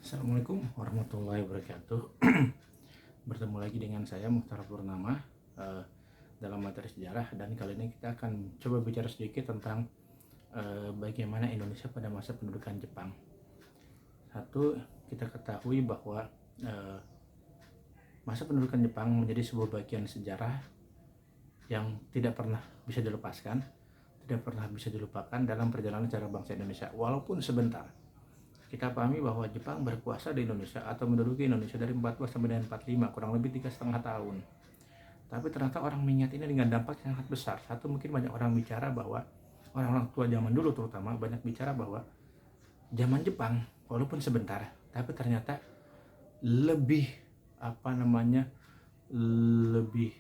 Assalamualaikum warahmatullahi wabarakatuh. Bertemu lagi dengan saya Muhtar Purnama dalam materi sejarah, dan kali ini kita akan coba bicara sedikit tentang bagaimana Indonesia pada masa pendudukan Jepang. Satu, kita ketahui bahwa masa pendudukan Jepang menjadi sebuah bagian sejarah yang tidak pernah bisa dilepaskan, tidak pernah bisa dilupakan dalam perjalanan sejarah bangsa Indonesia, walaupun sebentar. Kita pahami bahwa Jepang berkuasa di Indonesia atau menduduki Indonesia dari 14 sampai dengan 45, kurang lebih 3,5 tahun. Tapi ternyata orang mengingat ini dengan dampak yang sangat besar. Satu, mungkin banyak orang bicara bahwa orang-orang tua zaman dulu terutama banyak bicara bahwa zaman Jepang walaupun sebentar, tapi ternyata lebih lebih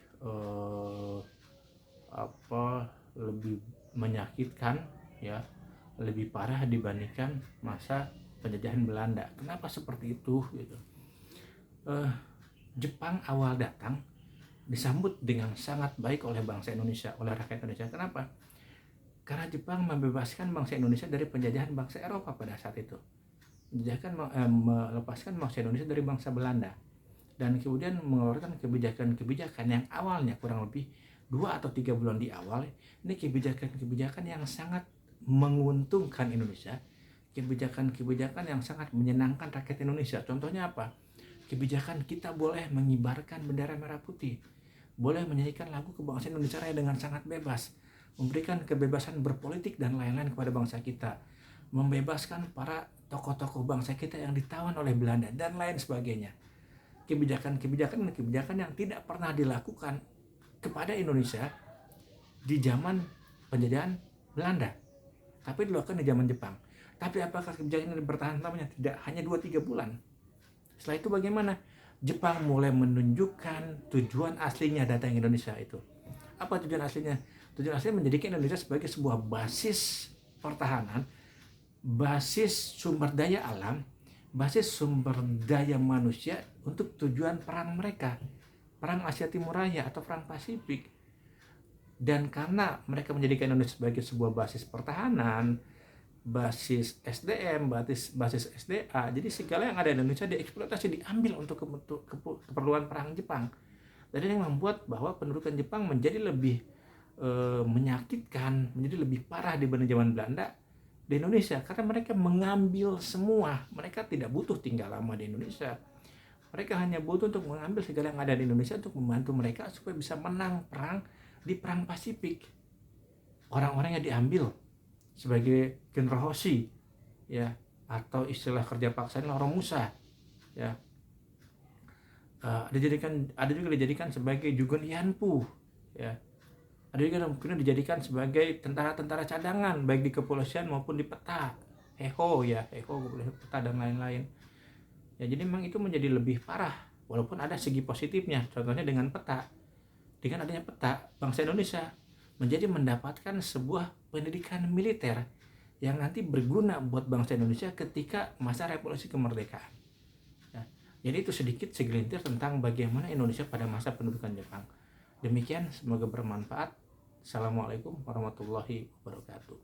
lebih menyakitkan, ya, lebih parah dibandingkan masa penjajahan Belanda. Kenapa seperti itu gitu? Jepang awal datang disambut dengan sangat baik oleh bangsa Indonesia, oleh rakyat Indonesia. Kenapa? Karena Jepang membebaskan bangsa Indonesia dari penjajahan bangsa Eropa pada saat itu. Melepaskan bangsa Indonesia dari bangsa Belanda, dan kemudian mengeluarkan kebijakan-kebijakan yang awalnya kurang lebih 2 atau 3 bulan di awal, ini kebijakan-kebijakan yang sangat menguntungkan Indonesia, kebijakan-kebijakan yang sangat menyenangkan rakyat Indonesia. Contohnya apa? Kebijakan kita boleh mengibarkan bendera merah putih, boleh menyanyikan lagu kebangsaan Indonesia Raya dengan sangat bebas, memberikan kebebasan berpolitik dan lain-lain kepada bangsa kita, membebaskan para tokoh-tokoh bangsa kita yang ditawan oleh Belanda, dan lain sebagainya. Kebijakan yang tidak pernah dilakukan kepada Indonesia di zaman penjajahan Belanda, tapi dilakukan di zaman Jepang. Tapi apakah kebijakan ini bertahan lamanya? Tidak, hanya 2-3 bulan. Setelah itu bagaimana? Jepang mulai menunjukkan tujuan aslinya datang ke Indonesia itu. Apa tujuan aslinya? Tujuan aslinya menjadikan Indonesia sebagai sebuah basis pertahanan, basis sumber daya alam, basis sumber daya manusia untuk tujuan perang mereka, perang Asia Timur Raya atau perang Pasifik. Dan karena mereka menjadikan Indonesia sebagai sebuah basis pertahanan, basis SDM, basis SDA, jadi segala yang ada di Indonesia dieksploitasi, diambil untuk keperluan perang Jepang. Dan ini yang membuat bahwa pendudukan Jepang menjadi lebih menyakitkan, menjadi lebih parah dibanding zaman Belanda di Indonesia, karena mereka mengambil semua. Mereka tidak butuh tinggal lama di Indonesia, mereka hanya butuh untuk mengambil segala yang ada di Indonesia untuk membantu mereka supaya bisa menang perang di perang Pasifik. Orang-orangnya diambil sebagai General Hoshi, ya, atau istilah kerja paksanya orang Musa, ya. Ada juga dijadikan sebagai Jugon Yanpu, ya. Ada juga mungkin dijadikan sebagai tentara-tentara cadangan baik di kepolisian maupun di peta, Heho, peta dan lain-lain. Ya, jadi memang itu menjadi lebih parah, walaupun ada segi positifnya. Contohnya dengan peta, dengan adanya peta, bangsa Indonesia menjadi mendapatkan sebuah pendidikan militer yang nanti berguna buat bangsa Indonesia ketika masa revolusi kemerdekaan. Ya, jadi itu sedikit segelintir tentang bagaimana Indonesia pada masa pendudukan Jepang. Demikian, semoga bermanfaat. Assalamualaikum warahmatullahi wabarakatuh.